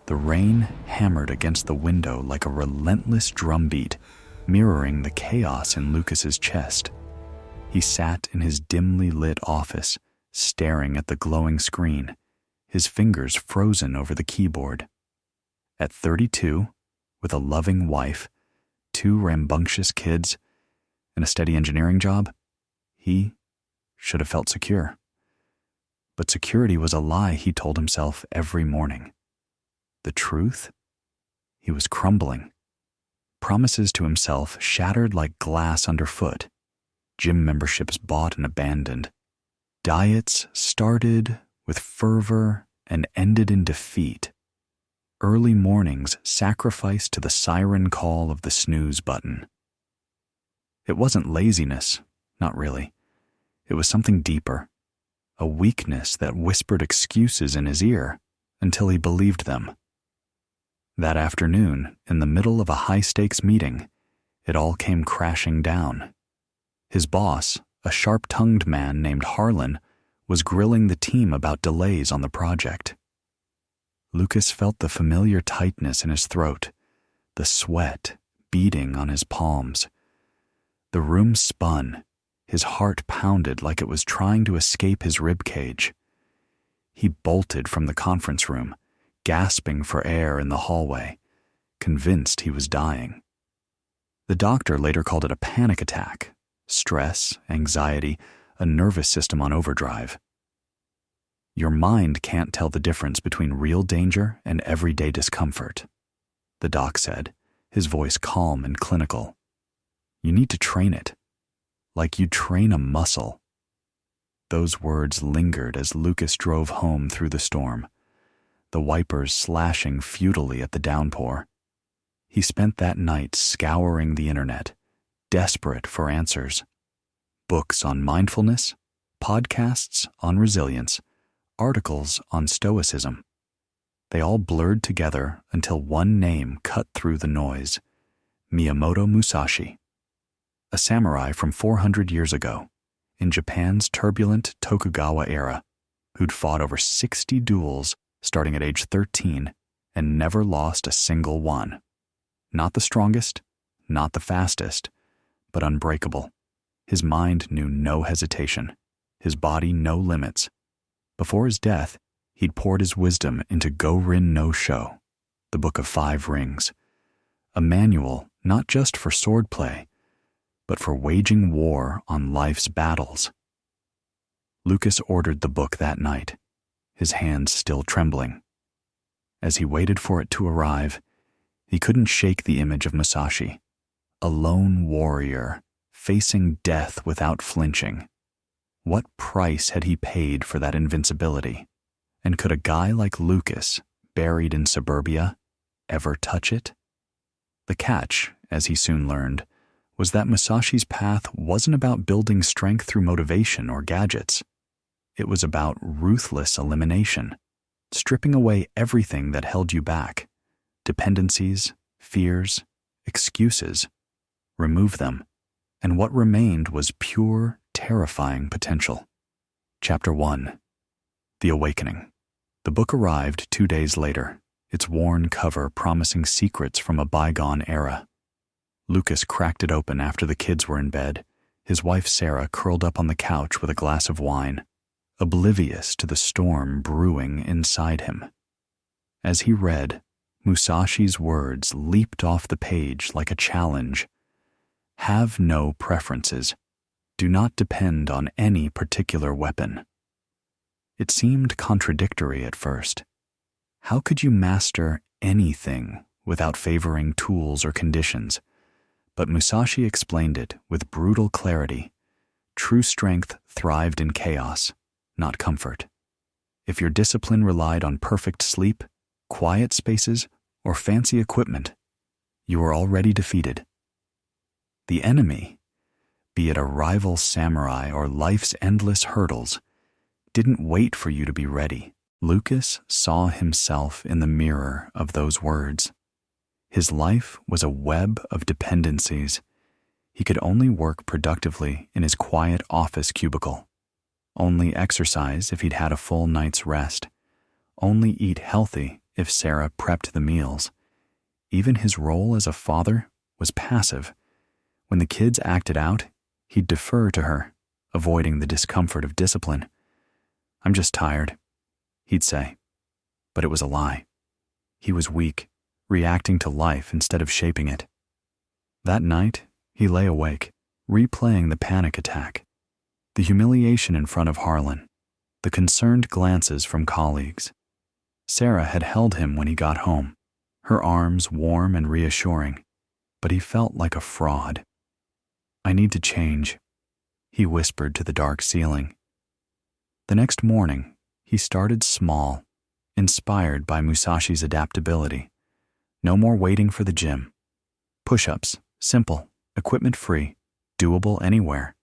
The rain hammered against the window like a relentless drumbeat, mirroring the chaos in Lucas's chest. He sat in his dimly lit office, staring at the glowing screen, his fingers frozen over the keyboard. At 32, with a loving wife, 2 rambunctious kids, and a steady engineering job, he should have felt secure. But security was a lie he told himself every morning. The truth? He was crumbling. Promises to himself shattered like glass underfoot. Gym memberships bought and abandoned. Diets started with fervor and ended in defeat. Early mornings sacrificed to the siren call of the snooze button. It wasn't laziness, not really. It was something deeper, a weakness that whispered excuses in his ear until he believed them. That afternoon, in the middle of a high-stakes meeting, it all came crashing down. His boss, a sharp-tongued man named Harlan, was grilling the team about delays on the project. Lucas felt the familiar tightness in his throat, the sweat beading on his palms. The room spun, his heart pounded like it was trying to escape his ribcage. He bolted from the conference room, gasping for air in the hallway, convinced he was dying. The doctor later called it a panic attack, stress, anxiety, a nervous system on overdrive. Your mind can't tell the difference between real danger and everyday discomfort, the doc said, his voice calm and clinical. You need to train it, like you train a muscle. Those words lingered as Lucas drove home through the storm, the wipers slashing futilely at the downpour. He spent that night scouring the internet, desperate for answers. Books on mindfulness, podcasts on resilience, articles on Stoicism. They all blurred together until one name cut through the noise: Miyamoto Musashi, a samurai from 400 years ago, in Japan's turbulent Tokugawa era, who'd fought over 60 duels starting at age 13 and never lost a single one. Not the strongest, not the fastest, but unbreakable. His mind knew no hesitation, his body no limits. Before his death, he'd poured his wisdom into Go-Rin no Sho, the Book of 5 Rings, a manual not just for swordplay, but for waging war on life's battles. Lucas ordered the book that night, his hands still trembling. As he waited for it to arrive, he couldn't shake the image of Musashi, a lone warrior facing death without flinching. What price had he paid for that invincibility? And could a guy like Lucas, buried in suburbia, ever touch it? The catch, as he soon learned, was that Musashi's path wasn't about building strength through motivation or gadgets. It was about ruthless elimination, stripping away everything that held you back, dependencies, fears, excuses. Remove them, and what remained was pure, terrifying potential. Chapter 1. The Awakening. The book arrived 2 days later, its worn cover promising secrets from a bygone era. Lucas cracked it open after the kids were in bed, his wife Sarah curled up on the couch with a glass of wine, oblivious to the storm brewing inside him. As he read, Musashi's words leaped off the page like a challenge. Have no preferences. Do not depend on any particular weapon. It seemed contradictory at first. How could you master anything without favoring tools or conditions? But Musashi explained it with brutal clarity. True strength thrived in chaos, not comfort. If your discipline relied on perfect sleep, quiet spaces, or fancy equipment, you were already defeated. The enemy, be it a rival samurai or life's endless hurdles, didn't wait for you to be ready. Lucas saw himself in the mirror of those words. His life was a web of dependencies. He could only work productively in his quiet office cubicle, only exercise if he'd had a full night's rest, only eat healthy if Sarah prepped the meals. Even his role as a father was passive. When the kids acted out, he'd defer to her, avoiding the discomfort of discipline. "I'm just tired," he'd say. But it was a lie. He was weak, reacting to life instead of shaping it. That night, he lay awake, replaying the panic attack, the humiliation in front of Harlan, the concerned glances from colleagues. Sarah had held him when he got home, her arms warm and reassuring, but he felt like a fraud. "I need to change," he whispered to the dark ceiling. The next morning, he started small, inspired by Musashi's adaptability. No more waiting for the gym. Push-ups, simple, equipment-free, doable anywhere.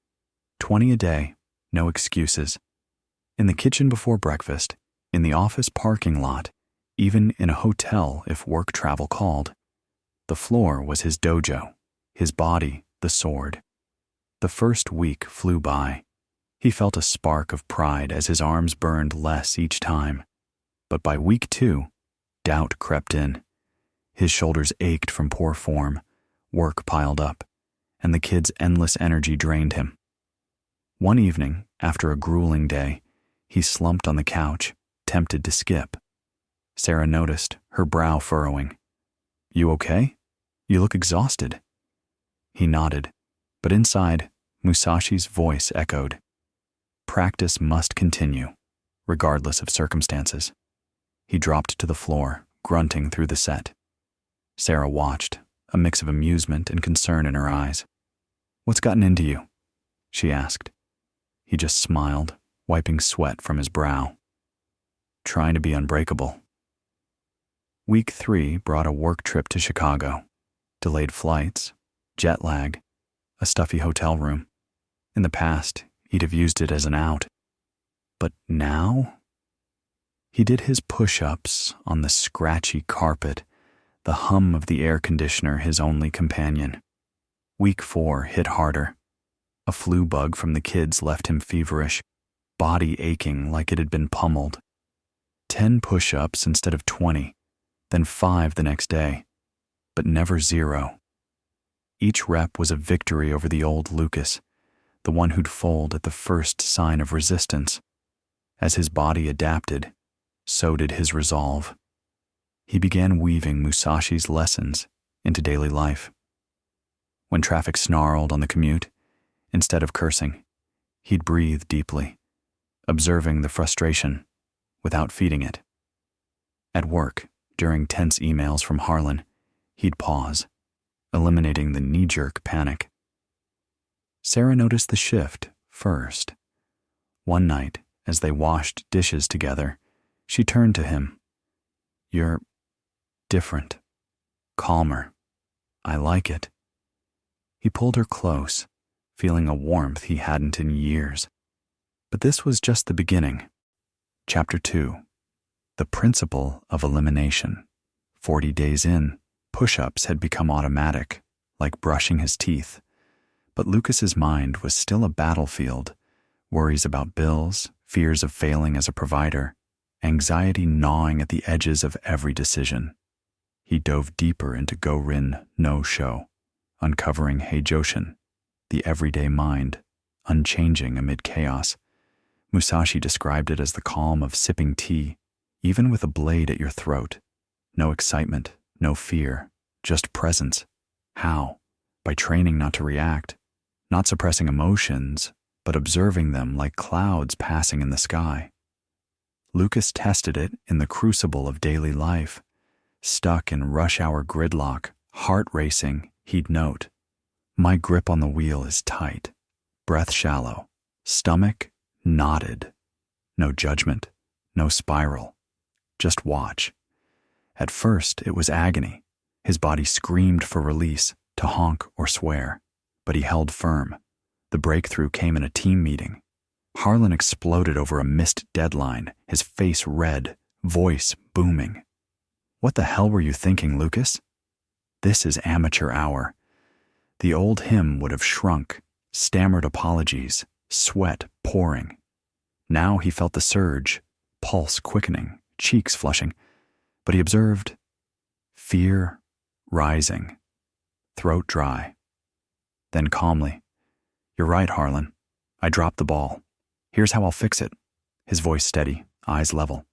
20 a day, no excuses. In the kitchen before breakfast, in the office parking lot, even in a hotel if work travel called. The floor was his dojo, his body the sword. The first week flew by. He felt a spark of pride as his arms burned less each time. But by week 2, doubt crept in. His shoulders ached from poor form, work piled up, and the kids' endless energy drained him. One evening, after a grueling day, he slumped on the couch, tempted to skip. Sarah noticed, her brow furrowing. "You okay? You look exhausted." He nodded, but inside, Musashi's voice echoed. Practice must continue, regardless of circumstances. He dropped to the floor, grunting through the set. Sarah watched, a mix of amusement and concern in her eyes. "What's gotten into you?" she asked. He just smiled, wiping sweat from his brow. "Trying to be unbreakable." Week 3 brought a work trip to Chicago, delayed flights, jet lag, a stuffy hotel room. In the past, he'd have used it as an out. But now? He did his push-ups on the scratchy carpet, the hum of the air conditioner his only companion. Week 4 hit harder. A flu bug from the kids left him feverish, body aching like it had been pummeled. 10 push-ups instead of 20, then 5 the next day, but never 0. Each rep was a victory over the old Lucas, the one who'd fold at the first sign of resistance. As his body adapted, so did his resolve. He began weaving Musashi's lessons into daily life. When traffic snarled on the commute, instead of cursing, he'd breathe deeply, observing the frustration without feeding it. At work, during tense emails from Harlan, he'd pause, eliminating the knee-jerk panic. Sarah noticed the shift first. One night, as they washed dishes together, she turned to him. "You're different, calmer. I like it." He pulled her close, feeling a warmth he hadn't in years. But this was just the beginning. Chapter 2. The Principle of Elimination. 40 days in, push-ups had become automatic, like brushing his teeth. But Lucas's mind was still a battlefield, worries about bills, fears of failing as a provider, anxiety gnawing at the edges of every decision. He dove deeper into Go-Rin no-show, uncovering Heijoshin, the everyday mind, unchanging amid chaos. Musashi described it as the calm of sipping tea, even with a blade at your throat. No excitement, no fear, just presence. How? By training not to react, not suppressing emotions, but observing them like clouds passing in the sky. Lucas tested it in the crucible of daily life. Stuck in rush-hour gridlock, heart racing, he'd note, "My grip on the wheel is tight, breath shallow, stomach knotted. No judgment, no spiral. Just watch." At first, it was agony. His body screamed for release, to honk or swear, but he held firm. The breakthrough came in a team meeting. Harlan exploded over a missed deadline, his face red, voice booming. "What the hell were you thinking, Lucas? This is amateur hour." The old him would have shrunk, stammered apologies, sweat pouring. Now he felt the surge, pulse quickening, cheeks flushing. But he observed fear rising, throat dry. Then calmly, "You're right, Harlan. I dropped the ball. Here's how I'll fix it." His voice steady, eyes level.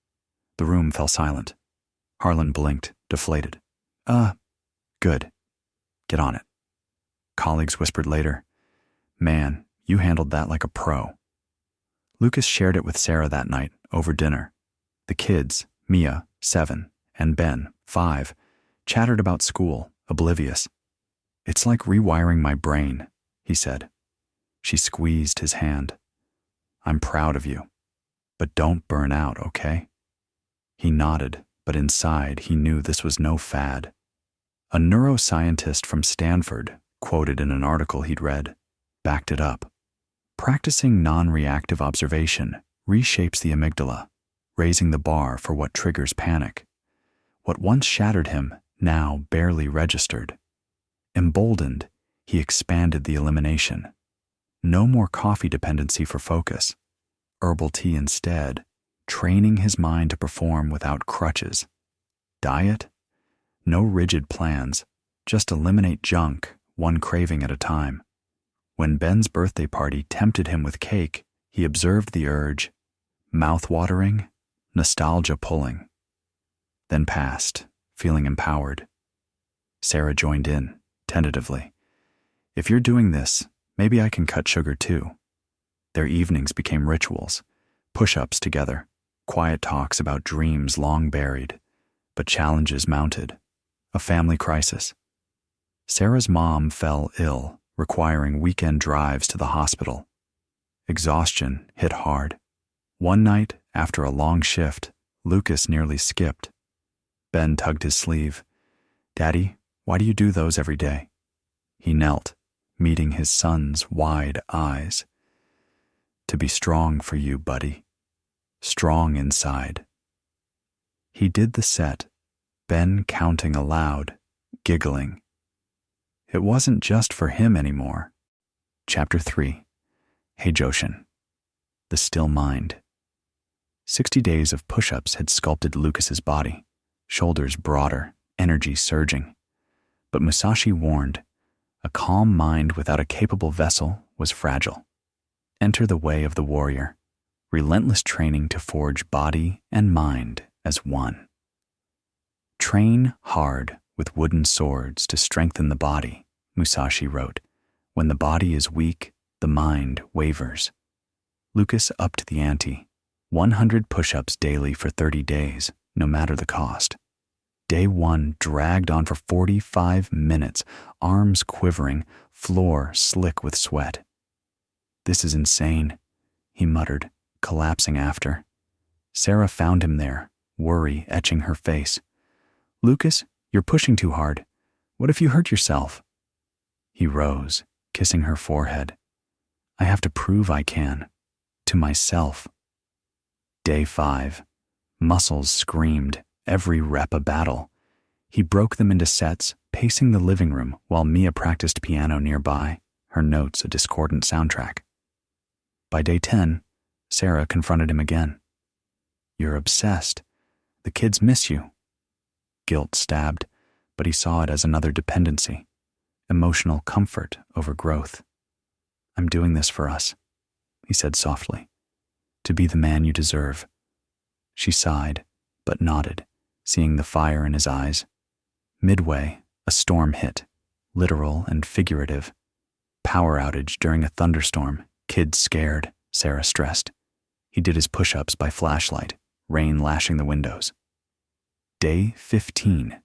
The room fell silent. Harlan blinked, deflated. Good. Get on it." Colleagues whispered later, "Man, you handled that like a pro." Lucas shared it with Sarah that night over dinner. The kids, Mia, 7, and Ben, 5, chattered about school, oblivious. "It's like rewiring my brain," he said. She squeezed his hand. "I'm proud of you. But don't burn out, okay?" He nodded, but inside he knew this was no fad. A neuroscientist from Stanford, quoted in an article he'd read, backed it up. Practicing non-reactive observation reshapes the amygdala, raising the bar for what triggers panic. What once shattered him now barely registered. Emboldened, he expanded the elimination. No more coffee dependency for focus. Herbal tea instead, training his mind to perform without crutches. Diet? No rigid plans, just eliminate junk, one craving at a time. When Ben's birthday party tempted him with cake, he observed the urge, mouth-watering, nostalgia pulling. Then passed, feeling empowered. Sarah joined in, tentatively. "If you're doing this, maybe I can cut sugar too." Their evenings became rituals, push-ups together, quiet talks about dreams long buried, but challenges mounted. A family crisis. Sarah's mom fell ill, requiring weekend drives to the hospital. Exhaustion hit hard. One night, after a long shift, Lucas nearly skipped. Ben tugged his sleeve. "Daddy, why do you do those every day?" He knelt, meeting his son's wide eyes. "To be strong for you, buddy. Strong inside." He did the set, Ben counting aloud, giggling. It wasn't just for him anymore. Chapter 3. Heijoshin. The Still Mind. 60 days of push-ups had sculpted Lucas's body, shoulders broader, energy surging. But Musashi warned, a calm mind without a capable vessel was fragile. Enter the way of the warrior, relentless training to forge body and mind as one. Train hard with wooden swords to strengthen the body, Musashi wrote. When the body is weak, the mind wavers. Lucas upped the ante, 100 push-ups daily for 30 days, no matter the cost. Day 1 dragged on for 45 minutes, arms quivering, floor slick with sweat. "This is insane," he muttered, collapsing after. Sarah found him there, worry etching her face. "Lucas, you're pushing too hard. What if you hurt yourself?" He rose, kissing her forehead. "I have to prove I can. To myself." Day 5. Muscles screamed, every rep a battle. He broke them into sets, pacing the living room while Mia practiced piano nearby, her notes a discordant soundtrack. By day 10, Sarah confronted him again. "You're obsessed. The kids miss you." Guilt stabbed, but he saw it as another dependency, emotional comfort over growth. "I'm doing this for us," he said softly, "to be the man you deserve." She sighed, but nodded, seeing the fire in his eyes. Midway, a storm hit, literal and figurative. Power outage during a thunderstorm, kids scared, Sarah stressed. He did his push-ups by flashlight, rain lashing the windows. Day 15.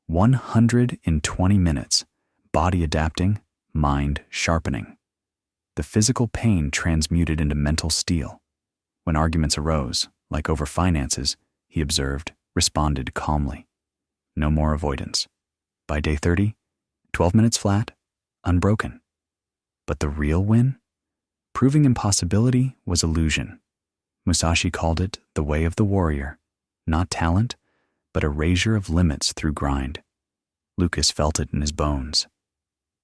120 minutes, body adapting, mind sharpening. The physical pain transmuted into mental steel. When arguments arose, like over finances, he observed, responded calmly. No more avoidance. By day 30, 12 minutes flat, unbroken. But the real win? Proving impossibility was illusion. Musashi called it the way of the warrior, not talent, but erasure of limits through grind. Lucas felt it in his bones.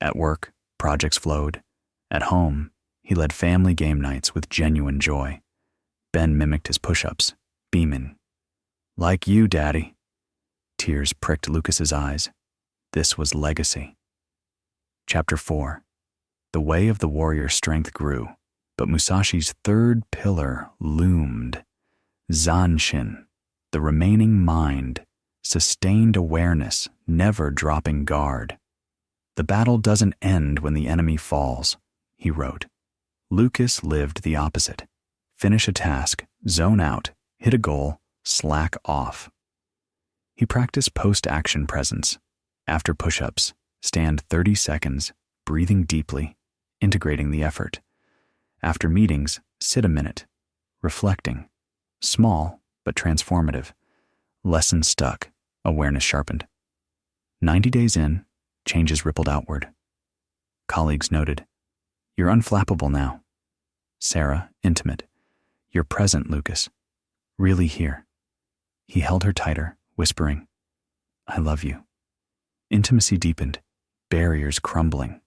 At work, projects flowed. At home, he led family game nights with genuine joy. Ben mimicked his push-ups, beaming. "Like you, Daddy." Tears pricked Lucas's eyes. This was legacy. Chapter 4. The way of the warrior's strength grew, but Musashi's third pillar loomed. Zanshin, the remaining mind, sustained awareness, never dropping guard. The battle doesn't end when the enemy falls, he wrote. Lucas lived the opposite. Finish a task, zone out, hit a goal, slack off. He practiced post-action presence. After push-ups, stand 30 seconds, breathing deeply, integrating the effort. After meetings, sit a minute, reflecting. Small, but transformative. Lesson stuck, awareness sharpened. 90 days in, changes rippled outward. Colleagues noted, "You're unflappable now." Sarah, intimate. "You're present, Lucas. Really here." He held her tighter, whispering, "I love you." Intimacy deepened, barriers crumbling.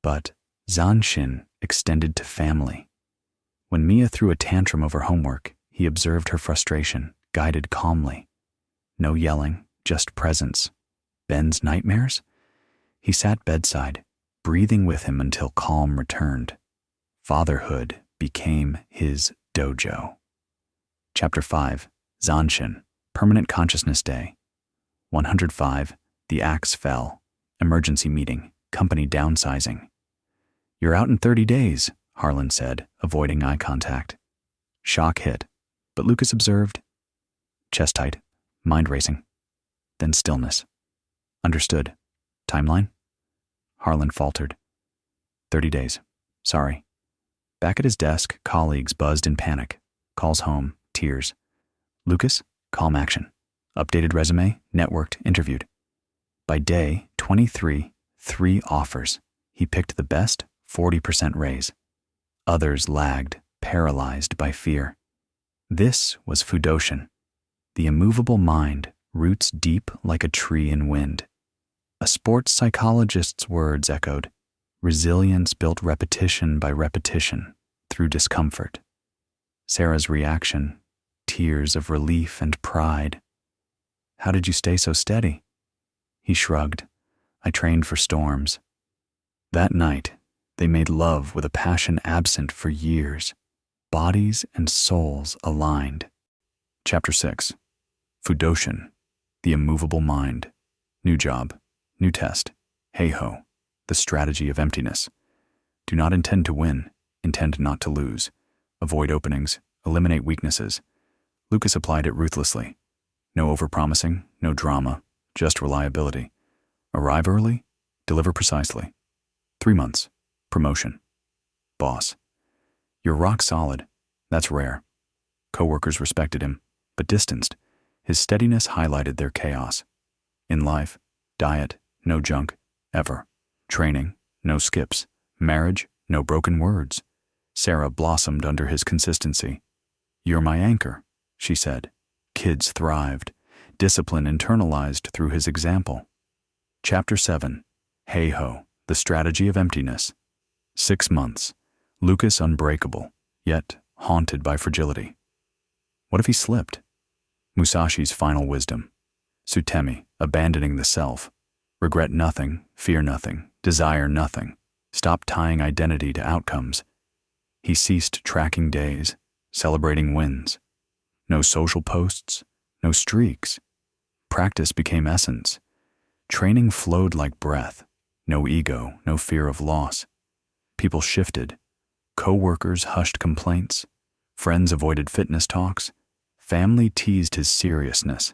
But Zanshin extended to family. When Mia threw a tantrum over homework, he observed her frustration, guided calmly. No yelling, just presence. Ben's nightmares? He sat bedside, breathing with him until calm returned. Fatherhood became his dojo. Chapter 5. Zanshin, Permanent Consciousness Day. 105. The axe fell. Emergency meeting. Company downsizing. "You're out in 30 days, Harlan said, avoiding eye contact. Shock hit, but Lucas observed. Chest tight, mind racing. Then stillness. "Understood. Timeline?" Harlan faltered. 30 days. Sorry." Back at his desk, colleagues buzzed in panic. Calls home, tears. Lucas, calm action. Updated resume, networked, interviewed. By day 23, 3 offers. He picked the best, 40% raise. Others lagged, paralyzed by fear. This was Heijoshin. The immovable mind, roots deep like a tree in wind. A sports psychologist's words echoed. Resilience built repetition by repetition, through discomfort. Sarah's reaction, tears of relief and pride. "How did you stay so steady?" He shrugged. "I trained for storms." That night, they made love with a passion absent for years. Bodies and souls aligned. Chapter 6. Heijoshin, the immovable mind. New job, new test. Hey-ho, the strategy of emptiness. Do not intend to win, intend not to lose. Avoid openings, eliminate weaknesses. Lucas applied it ruthlessly. No overpromising, no drama, just reliability. Arrive early, deliver precisely. 3 months, promotion. Boss. "You're rock solid. That's rare." Coworkers respected him, but distanced. His steadiness highlighted their chaos. In life, diet, no junk, ever. Training, no skips. Marriage, no broken words. Sarah blossomed under his consistency. "You're my anchor," she said. Kids thrived. Discipline internalized through his example. Chapter 7. Hey-ho, the strategy of emptiness. 6 months. Lucas unbreakable, yet haunted by fragility. What if he slipped? Musashi's final wisdom. Sutemi, abandoning the self. Regret nothing, fear nothing, desire nothing. Stop tying identity to outcomes. He ceased tracking days, celebrating wins. No social posts, no streaks. Practice became essence. Training flowed like breath. No ego, no fear of loss. People shifted. Co-workers hushed complaints. Friends avoided fitness talks. Family teased his seriousness.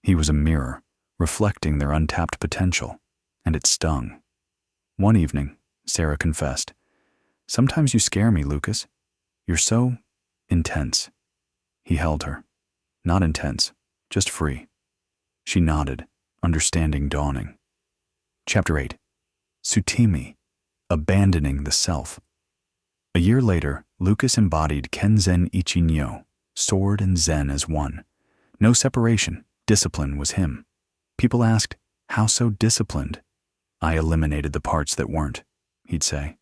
He was a mirror, reflecting their untapped potential, and it stung. One evening, Sarah confessed, "Sometimes you scare me, Lucas. You're so intense." He held her. Not intense, just free. She nodded, understanding dawning. Chapter 8. Sutemi, abandoning the self. A year later, Lucas embodied Kenzen Ichi-nyo, sword and zen as one. No separation, discipline was him. People asked, "How so disciplined?" "I eliminated the parts that weren't," he'd say.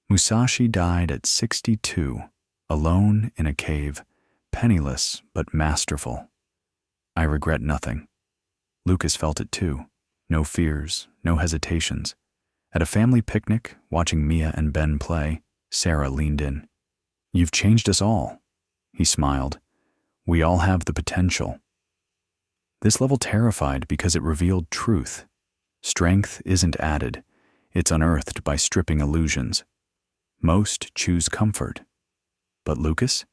Musashi died at 62, alone in a cave, penniless but masterful. "I regret nothing." Lucas felt it too. No fears, no hesitations. At a family picnic, watching Mia and Ben play, Sarah leaned in. "You've changed us all," he smiled. "We all have the potential." This level terrified because it revealed truth. Strength isn't added, it's unearthed by stripping illusions. Most choose comfort. But Lucas?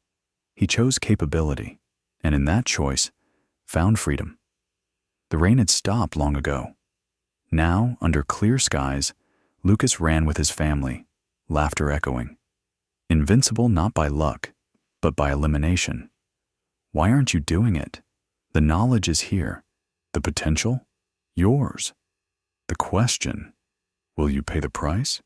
He chose capability, and in that choice, found freedom. The rain had stopped long ago. Now, under clear skies, Lucas ran with his family, laughter echoing. Invincible not by luck, but by elimination. Why aren't you doing it? The knowledge is here. The potential? Yours. The question, will you pay the price?